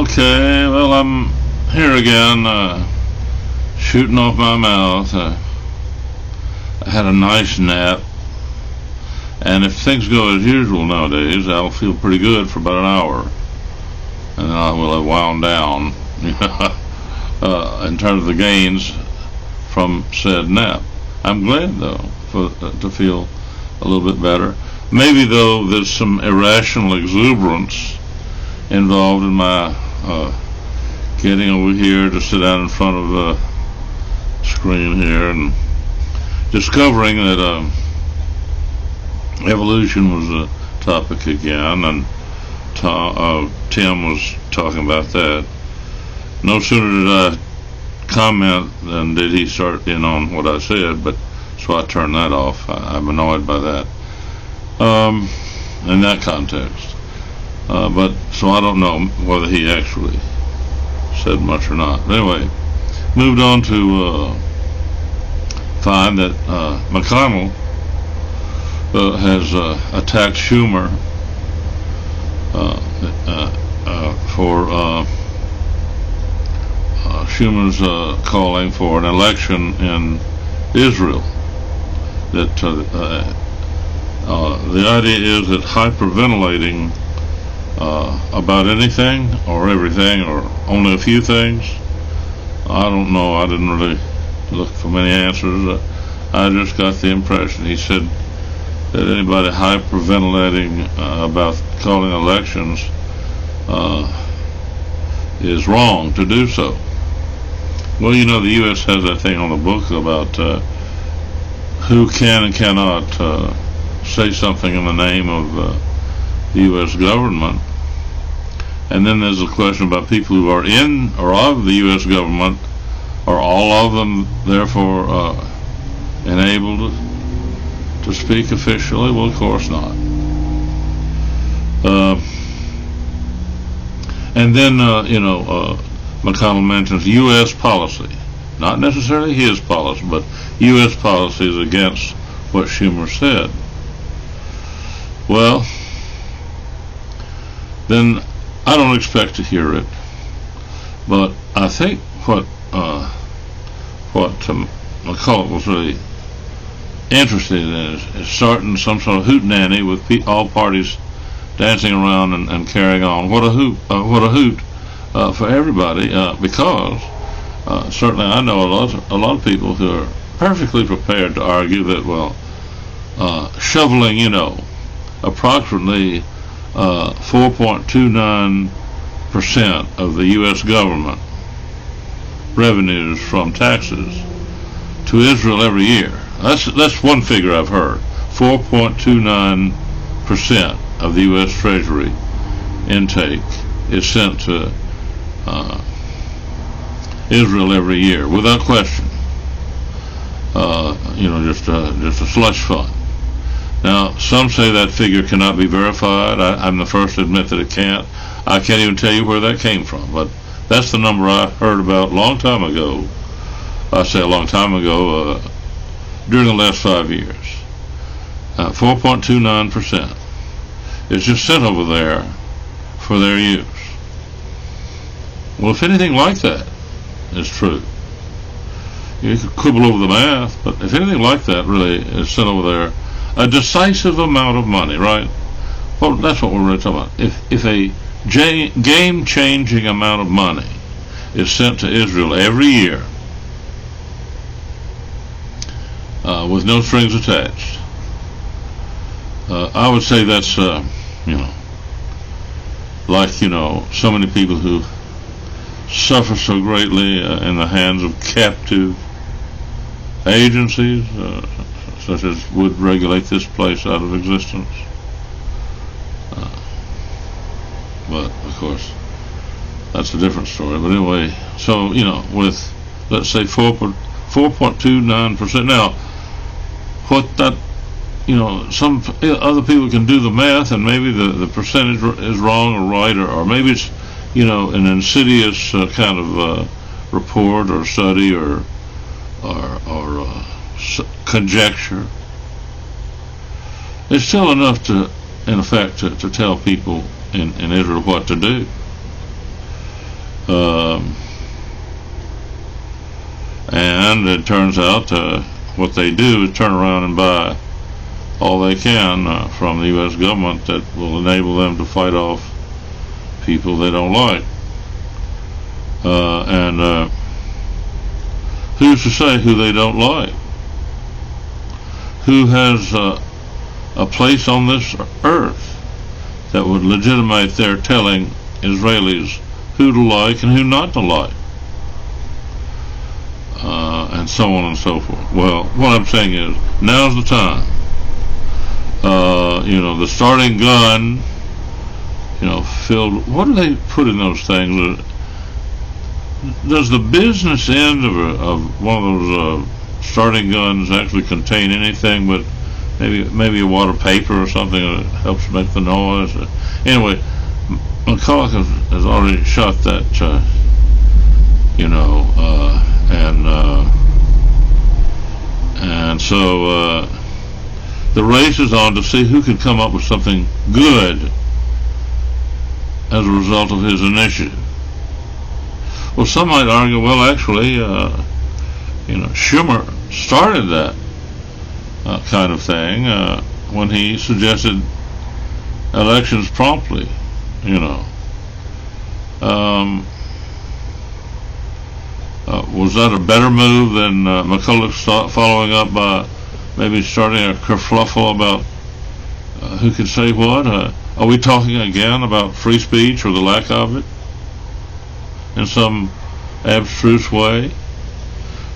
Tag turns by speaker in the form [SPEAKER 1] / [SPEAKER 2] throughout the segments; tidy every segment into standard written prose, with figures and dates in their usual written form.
[SPEAKER 1] Okay, well, I'm here again, shooting off my mouth. I had a nice nap, and if things go as usual nowadays, I'll feel pretty good for about an hour, and then I will have wound down in terms of the gains from said nap. I'm glad, though, to feel a little bit better. Maybe, though, there's some irrational exuberance involved in my getting over here to sit down in front of the screen here and discovering that evolution was a topic again, and Tim was talking about that. No sooner did I comment than did he start in on what I said, but so I turned that off. I'm annoyed by that in that context. But so I don't know whether he actually said much or not. But anyway, moved on to find that McConnell has attacked Schumer for Schumer's calling for an election in Israel. That the idea is that hyperventilating about anything or everything or only a few things. I don't know. I didn't really look for many answers. I just got the impression he said that anybody hyperventilating about calling elections is wrong to do so. Well, you know, the U.S. has that thing on the book about who can and cannot say something in the name of the U.S. government. And then there's a question about people who are in or of the U.S. government. Are all of them therefore enabled to speak officially? Well, of course not. And then, McConnell mentions U.S. policy. Not necessarily his policy, but U.S. policy is against what Schumer said. Well, then I don't expect to hear it, but I think what McCulloch was really interested in is starting some sort of hootenanny with all parties dancing around and carrying on. What a hoot for everybody, because certainly I know a lot of people who are perfectly prepared to argue that, shoveling, approximately 4.29% of the U.S. government revenues from taxes to Israel every year. That's one figure I've heard. 4.29% of the U.S. Treasury intake is sent to Israel every year, without question. Just a slush fund. Now, some say that figure cannot be verified. I'm the first to admit that it can't. I can't even tell you where that came from, but that's the number I heard about a long time ago. I say a long time ago, during the last 5 years. 4.29% is just sent over there for their use. Well, if anything like that is true, you could quibble over the math, but if anything like that really is sent over there, a decisive amount of money, right? Well, that's what we're really talking about. If a game-changing amount of money is sent to Israel every year with no strings attached, I would say that's, so many people who suffer so greatly in the hands of captive agencies, such as would regulate this place out of existence. But, of course, that's a different story. But anyway, so, with, let's say, 4.29%. Now, what that, some other people can do the math, and maybe the percentage is wrong or right, or maybe it's, an insidious kind of report or study or conjecture. It's still enough to, in effect, to tell people in Israel what to do. And it turns out what they do is turn around and buy all they can from the U.S. government that will enable them to fight off people they don't like. And who's to say who they don't like? Who has a place on this earth that would legitimate their telling Israelis who to like and who not to like? And so on and so forth. Well, what I'm saying is, now's the time. The starting gun, filled, what do they put in those things? Does the business end of one of those starting guns actually contain anything but maybe a wad of paper or something that helps make the noise? Anyway, McCulloch has already shot that, and so the race is on to see who can come up with something good as a result of his initiative. Well, some might argue, well, actually, Schumer started that kind of thing when he suggested elections promptly, was that a better move than McCulloch following up by maybe starting a kerfluffle about who can say what? Are we talking again about free speech or the lack of it in some abstruse way?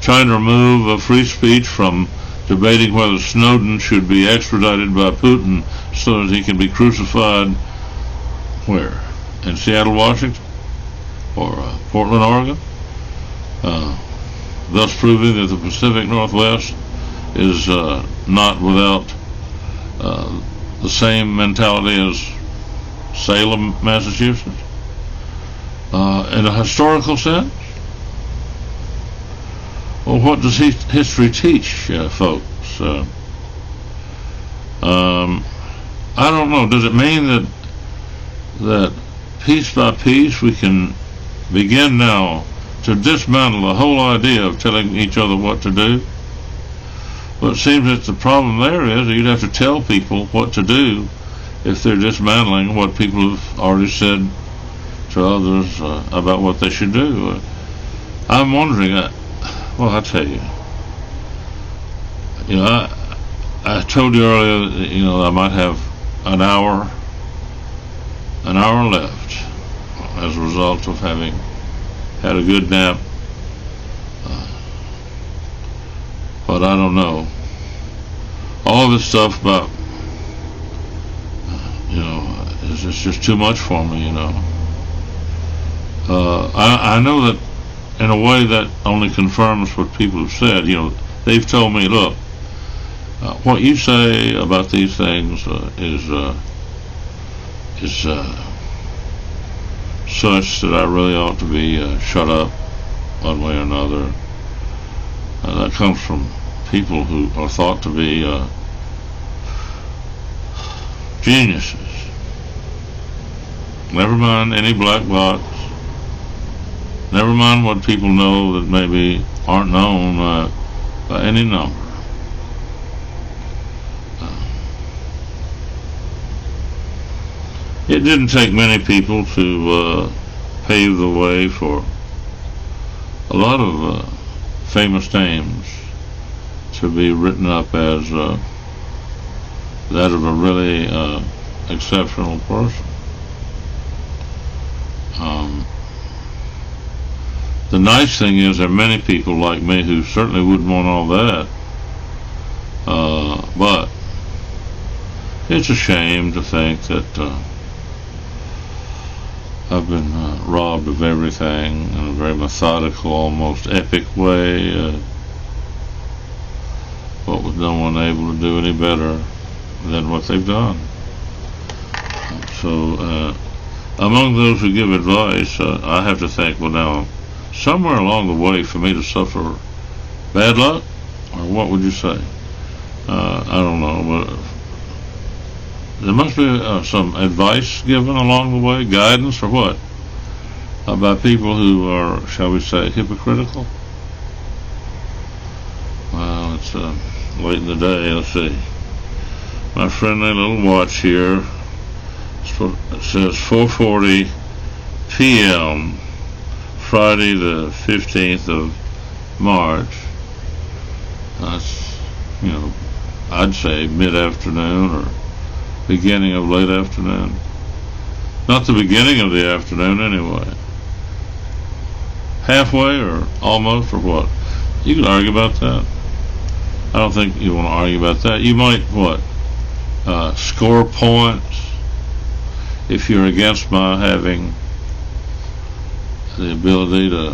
[SPEAKER 1] Trying to remove free speech from debating whether Snowden should be extradited by Putin so that he can be crucified where? In Seattle, Washington? Or Portland, Oregon? Thus proving that the Pacific Northwest is not without the same mentality as Salem, Massachusetts, in a historical sense. Well, what does history teach, folks? I don't know. Does it mean that piece by piece we can begin now to dismantle the whole idea of telling each other what to do? Well, it seems that the problem there is that you'd have to tell people what to do if they're dismantling what people have already said to others about what they should do. I'm wondering, well, I tell you, I told you earlier that, I might have an hour left as a result of having had a good nap. But I don't know. All this stuff about, it's just too much for me, I know that in a way that only confirms what people have said. They've told me, look, what you say about these things is such that I really ought to be shut up one way or another. That comes from people who are thought to be geniuses. Never mind any black box. Never mind what people know that maybe aren't known by any number. It didn't take many people to pave the way for a lot of famous names to be written up as that of a really exceptional person. The nice thing is there are many people like me who certainly wouldn't want all that, but it's a shame to think that I've been robbed of everything in a very methodical, almost epic way, but with no one able to do any better than what they've done. So among those who give advice, I have to think, well, now, somewhere along the way for me to suffer bad luck, or what would you say? I don't know, but there must be some advice given along the way, guidance, or what? by people who are, shall we say, hypocritical. Well, it's late in the day. Let's see. My friendly little watch here says 4:40 p.m. Friday the 15th of March. That's, I'd say mid-afternoon or beginning of late afternoon. Not the beginning of the afternoon anyway. Halfway or almost or what? You can argue about that. I don't think you want to argue about that. You might, score points if you're against my having the ability to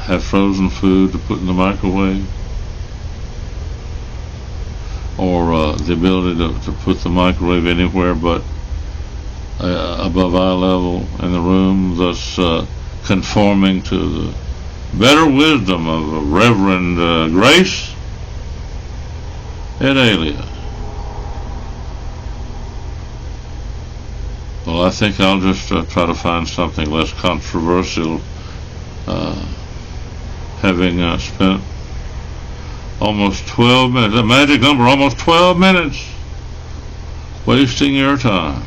[SPEAKER 1] have frozen food to put in the microwave, or the ability to put the microwave anywhere but above eye level in the room, thus conforming to the better wisdom of Reverend Grace et alia. Well, I think I'll just try to find something less controversial, having spent almost 12 minutes, a magic number, almost 12 minutes, wasting your time.